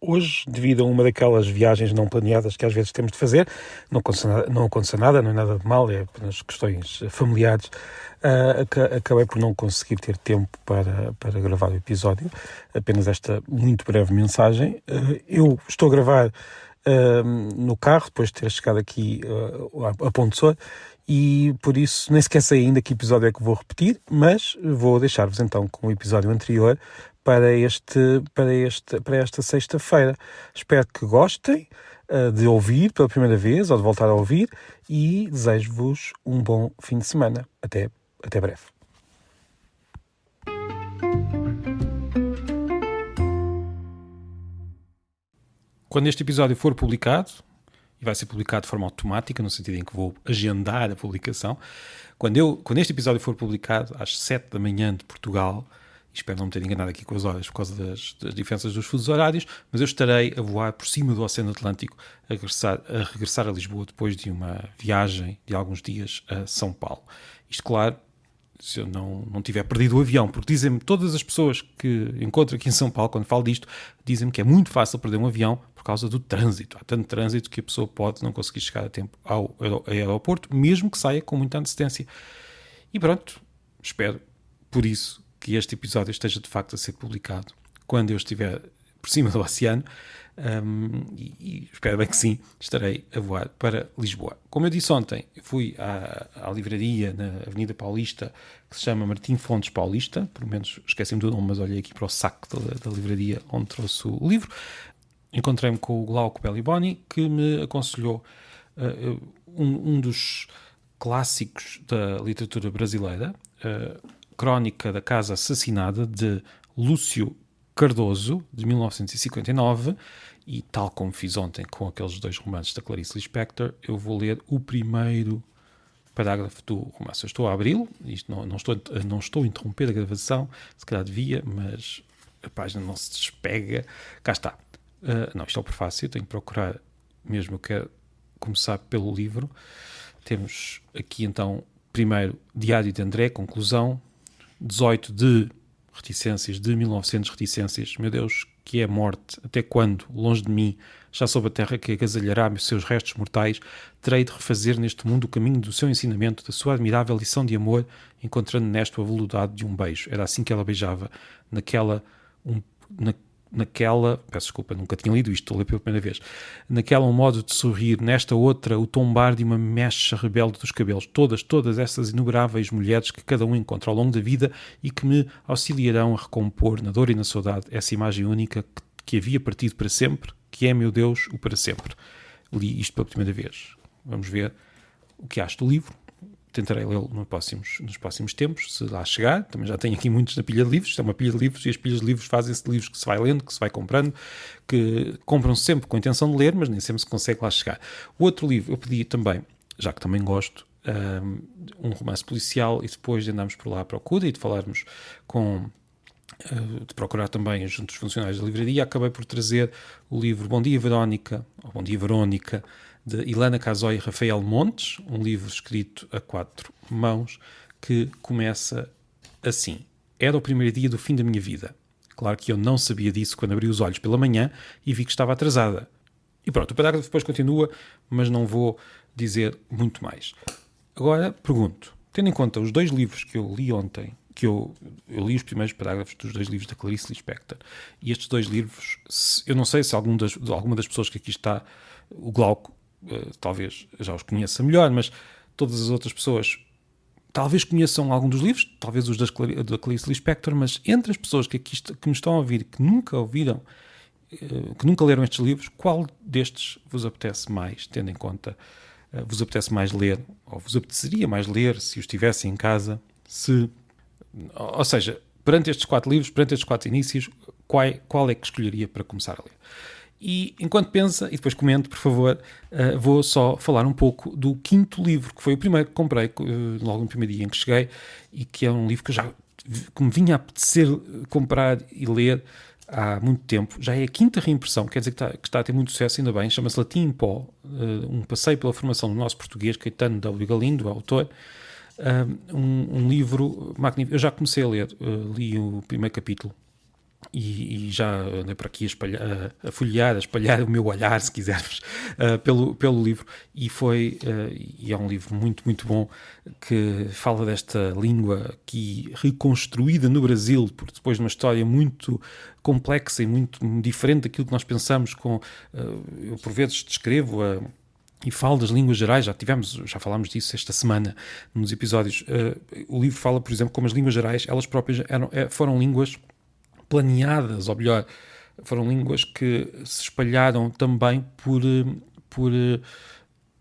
hoje, devido a uma daquelas viagens não planeadas que às vezes temos de fazer. Não aconteceu nada, não é nada de mal, é apenas questões familiares. Acabei por não conseguir ter tempo para gravar o episódio. Apenas esta muito breve mensagem. Eu estou a gravar no carro, depois de ter chegado aqui a Ponte Soa, e por isso nem sequer sei ainda que episódio é que vou repetir, mas vou deixar-vos então com o episódio anterior para esta sexta-feira. Espero que gostem de ouvir pela primeira vez ou de voltar a ouvir, e desejo-vos um bom fim de semana. Até breve. Quando este episódio for publicado, e vai ser publicado de forma automática, no sentido em que vou agendar a publicação, quando este episódio for publicado às 7 da manhã de Portugal, espero não me ter enganado aqui com as horas por causa das diferenças dos fusos horários, mas eu estarei a voar por cima do Oceano Atlântico a regressar a Lisboa depois de uma viagem de alguns dias a São Paulo. Isto, claro, se eu não tiver perdido o avião, porque dizem-me, todas as pessoas que encontro aqui em São Paulo, quando falo disto, dizem-me que é muito fácil perder um avião por causa do trânsito. Há tanto trânsito que a pessoa pode não conseguir chegar a tempo ao aeroporto, mesmo que saia com muita antecedência. E pronto, espero, por isso, que este episódio esteja de facto a ser publicado quando eu estiver por cima do oceano, e espero bem que sim, estarei a voar para Lisboa. Como eu disse ontem, fui à livraria na Avenida Paulista, que se chama Martim Fontes Paulista, pelo menos esqueci-me do nome, mas olhei aqui para o saco da livraria onde trouxe o livro. Encontrei-me com o Glauco Beliboni, que me aconselhou um dos clássicos da literatura brasileira, Crónica da Casa Assassinada, de Lúcio Cardoso, de 1959, e tal como fiz ontem com aqueles dois romances da Clarice Lispector, eu vou ler o primeiro parágrafo do romance. Eu estou a abri-lo, não estou a interromper a gravação, se calhar devia, mas a página não se despega. Cá está. Não, isto é o prefácio, eu tenho que procurar mesmo, eu quero começar pelo livro. Temos aqui então, primeiro, Diário de André, conclusão, 18 de reticências, de 1900 reticências. Meu Deus, que é a morte? Até quando, longe de mim, já sob a terra que agasalhará os seus restos mortais, terei de refazer neste mundo o caminho do seu ensinamento, da sua admirável lição de amor, encontrando nesto a velocidade de um beijo. Era assim que ela beijava, peço desculpa, nunca tinha lido isto, estou a ler pela primeira vez. Naquela um modo de sorrir, nesta outra o tombar de uma mecha rebelde dos cabelos. Todas essas inumeráveis mulheres que cada um encontra ao longo da vida e que me auxiliarão a recompor na dor e na saudade essa imagem única que havia partido para sempre, que é, meu Deus, o para sempre. Li isto pela primeira vez. Vamos ver o que acho do livro. Tentarei lê-lo nos próximos tempos, se lá chegar. Também já tenho aqui muitos na pilha de livros. Isto é uma pilha de livros, e as pilhas de livros fazem-se de livros que se vai lendo, que se vai comprando, que compram-se sempre com a intenção de ler, mas nem sempre se consegue lá chegar. O outro livro eu pedi também, já que também gosto, um romance policial, e depois de andarmos por lá à procura e de falarmos de procurar também junto dos funcionários da livraria, acabei por trazer o livro Bom Dia Verónica, ou Bom Dia Verónica, de Ilana Casoy e Rafael Montes, um livro escrito a 4 mãos, que começa assim. Era o primeiro dia do fim da minha vida. Claro que eu não sabia disso quando abri os olhos pela manhã e vi que estava atrasada. E pronto, o parágrafo depois continua, mas não vou dizer muito mais. Agora, pergunto, tendo em conta os dois livros que eu li ontem, que eu li os primeiros parágrafos dos dois livros da Clarice Lispector, e estes dois livros, eu não sei se alguma das pessoas que aqui está, o Glauco, talvez já os conheça melhor, mas todas as outras pessoas talvez conheçam algum dos livros, talvez os da Clarice Lispector, mas entre as pessoas que me estão a ouvir, que nunca ouviram, que nunca leram estes livros, qual destes vos apetece mais, tendo em conta, vos apetece mais ler, ou vos apeteceria mais ler se os tivesse em casa, ou seja, perante estes 4 livros, perante estes 4 inícios, qual é que escolheria para começar a ler? E enquanto pensa, e depois comente, por favor, vou só falar um pouco do 5º livro, que foi o primeiro que comprei logo no primeiro dia em que cheguei, e que é um livro que me vinha a apetecer comprar e ler há muito tempo. Já é a 5ª reimpressão, quer dizer que está a ter muito sucesso, ainda bem. Chama-se Latim em Pó, um passeio pela formação do nosso português, Caetano W. Galindo, o autor. Um livro magnífico. Eu já comecei a ler, li o primeiro capítulo e já andei por aqui a folhear, a espalhar o meu olhar, se quisermos, pelo livro, e é um livro muito, muito bom, que fala desta língua aqui reconstruída no Brasil, porque depois de uma história muito complexa e muito diferente daquilo que nós pensamos, eu por vezes descrevo e falo das línguas gerais, já falámos disso esta semana nos episódios. O livro fala, por exemplo, como as línguas gerais, elas próprias foram línguas planeadas, ou melhor, foram línguas que se espalharam também por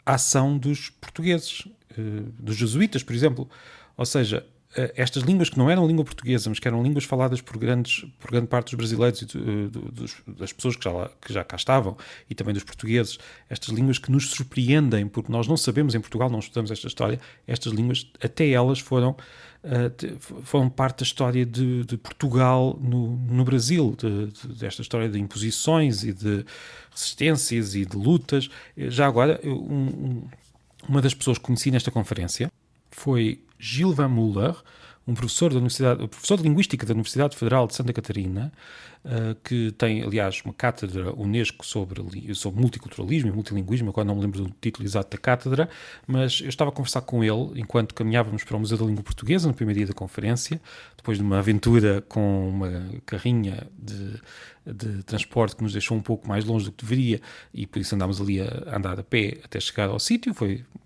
ação dos portugueses, dos jesuítas, por exemplo. Ou seja, estas línguas que não eram língua portuguesa, mas que eram línguas faladas por grande parte dos brasileiros e das pessoas que já cá estavam, e também dos portugueses, estas línguas que nos surpreendem, porque nós não sabemos, em Portugal não estudamos esta história, estas línguas, até elas foram parte da história de Portugal no Brasil, desta história de imposições e de resistências e de lutas. Já agora, uma das pessoas que conheci nesta conferência foi Gil Van Muller, um professor de Linguística da Universidade Federal de Santa Catarina, que tem, aliás, uma cátedra UNESCO sobre multiculturalismo e multilinguismo. Agora não me lembro do título exato da cátedra, mas eu estava a conversar com ele enquanto caminhávamos para o Museu da Língua Portuguesa no primeiro dia da conferência, depois de uma aventura com uma carrinha de transporte que nos deixou um pouco mais longe do que deveria, e por isso andámos ali a andar a pé até chegar ao sítio.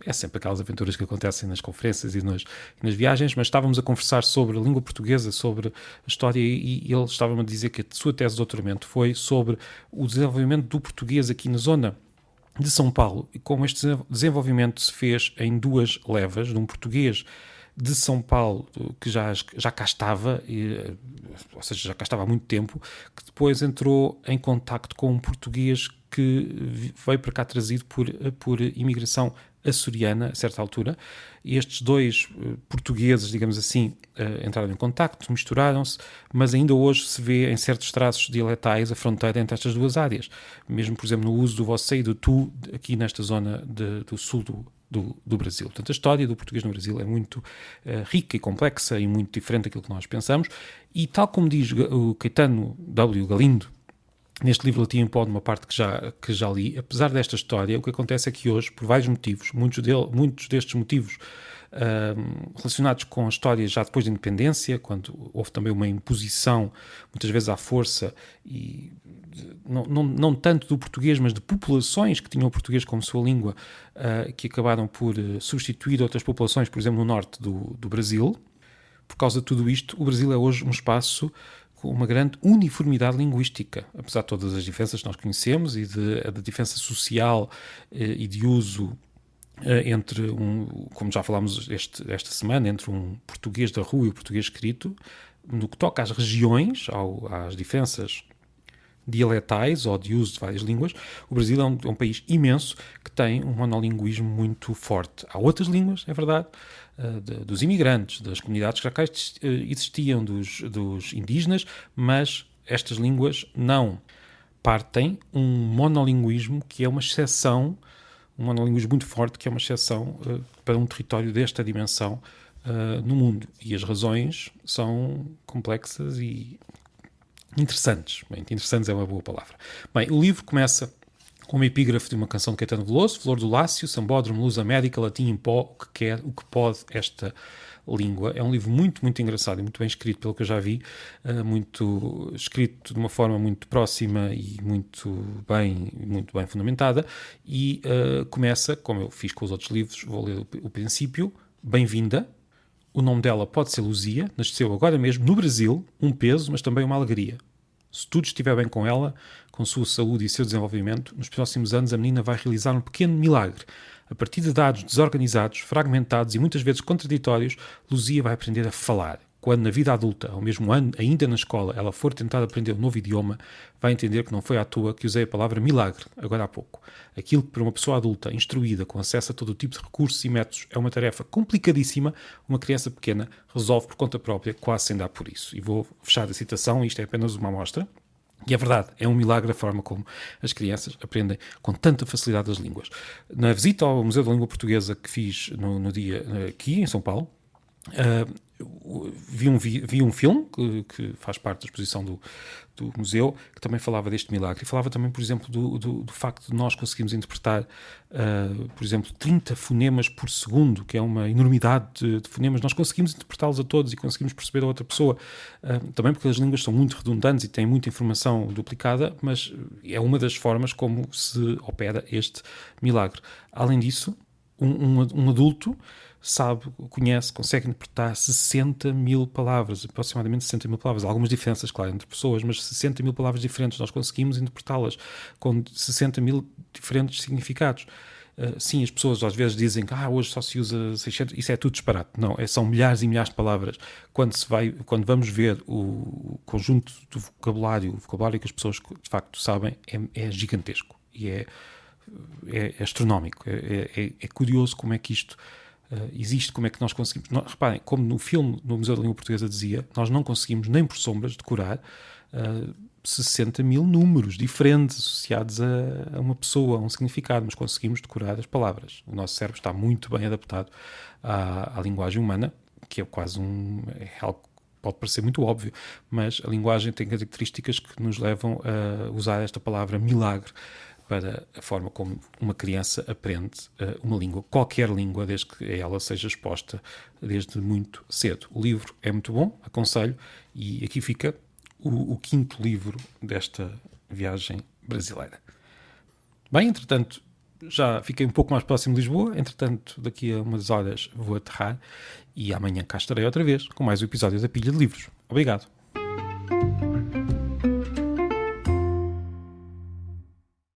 É sempre aquelas aventuras que acontecem nas conferências e nas viagens, mas estávamos a conversar sobre a língua portuguesa, sobre a história, e ele estava-me a dizer que a sua tese de doutoramento foi sobre o desenvolvimento do português aqui na zona de São Paulo, e como este desenvolvimento se fez em duas levas, de um português de São Paulo que já cá estava, ou seja, já cá estava há muito tempo, que depois entrou em contacto com um português que veio para cá trazido por imigração açoriana, a certa altura. E estes dois portugueses, digamos assim, entraram em contacto, misturaram-se, mas ainda hoje se vê em certos traços dialetais a fronteira entre estas duas áreas. Mesmo, por exemplo, no uso do você e do tu, aqui nesta zona do sul do Brasil. Portanto, a história do português no Brasil é muito rica e complexa e muito diferente daquilo que nós pensamos. E tal como diz o Caetano W. Galindo, neste livro Latim em Pó, numa parte que já li, apesar desta história, o que acontece é que hoje, por vários motivos, muitos destes motivos relacionados com a história já depois da independência, quando houve também uma imposição, muitas vezes à força, e não tanto do português, mas de populações que tinham o português como sua língua, que acabaram por substituir outras populações, por exemplo, no norte do Brasil. Por causa de tudo isto, o Brasil é hoje um espaço com uma grande uniformidade linguística, apesar de todas as diferenças que nós conhecemos e da diferença social e de uso entre como já falámos esta semana, entre um português da rua e o português escrito. No que toca às regiões, às diferenças dialetais ou de uso de várias línguas, o Brasil é um país imenso que tem um monolinguismo muito forte. Há outras línguas, é verdade, dos imigrantes, das comunidades que já cá existiam, dos indígenas, mas estas línguas não partem um monolinguismo que é uma exceção, um monolinguismo muito forte, que é uma exceção para um território desta dimensão no mundo. E as razões são complexas e interessantes. Bem, interessantes é uma boa palavra. Bem, o livro começa com uma epígrafe de uma canção de Caetano Veloso: Flor do Lácio, Sambódromo, Luz América, Latim em Pó, o que quer, o que pode esta língua. É um livro muito, muito engraçado e muito bem escrito, pelo que eu já vi, muito escrito de uma forma muito próxima e muito bem fundamentada, e começa, como eu fiz com os outros livros, vou ler o princípio: Bem-vinda. O nome dela pode ser Luzia, nasceu agora mesmo no Brasil, um peso, mas também uma alegria. Se tudo estiver bem com ela, com sua saúde e seu desenvolvimento, nos próximos anos a menina vai realizar um pequeno milagre. A partir de dados desorganizados, fragmentados e muitas vezes contraditórios, Luzia vai aprender a falar. Quando na vida adulta, ao mesmo ano, ainda na escola, ela for tentar aprender um novo idioma, vai entender que não foi à toa que usei a palavra milagre, agora há pouco. Aquilo que para uma pessoa adulta, instruída, com acesso a todo o tipo de recursos e métodos, é uma tarefa complicadíssima, uma criança pequena resolve por conta própria, quase sem dar por isso. E vou fechar a citação, isto é apenas uma amostra. E é verdade, é um milagre a forma como as crianças aprendem com tanta facilidade as línguas. Na visita ao Museu da Língua Portuguesa que fiz no dia aqui em São Paulo, vi um filme que faz parte da exposição do museu, que também falava deste milagre. E falava também, por exemplo, do facto de nós conseguirmos interpretar, por exemplo, 30 fonemas por segundo, que é uma enormidade de fonemas. Nós conseguimos interpretá-los a todos e conseguimos perceber a outra pessoa. Também porque as línguas são muito redundantes e têm muita informação duplicada, mas é uma das formas como se opera este milagre. Além disso, um adulto sabe, conhece, consegue interpretar 60 mil palavras, aproximadamente 60 mil palavras. Há algumas diferenças, claro, entre pessoas, mas 60 mil palavras diferentes. Nós conseguimos interpretá-las com 60 mil diferentes significados. Sim, as pessoas às vezes dizem que hoje só se usa 600, isso é tudo disparate. Não, são milhares e milhares de palavras. Quando vamos ver o conjunto do vocabulário, o vocabulário que as pessoas de facto sabem, é gigantesco e é astronómico. É curioso como é que isto existe, como é que nós conseguimos. Reparem, como no filme no Museu da Língua Portuguesa dizia, nós não conseguimos nem por sombras decorar 60 mil números diferentes associados a uma pessoa, a um significado, mas conseguimos decorar as palavras. O nosso cérebro está muito bem adaptado à linguagem humana, que é quase é algo que pode parecer muito óbvio, mas a linguagem tem características que nos levam a usar esta palavra milagre para a forma como uma criança aprende uma língua, qualquer língua, desde que ela seja exposta desde muito cedo. O livro é muito bom, aconselho, e aqui fica o quinto livro desta viagem brasileira. Bem, entretanto, já fiquei um pouco mais próximo de Lisboa, entretanto, daqui a umas horas vou aterrar e amanhã cá estarei outra vez com mais um episódio da Pilha de Livros. Obrigado.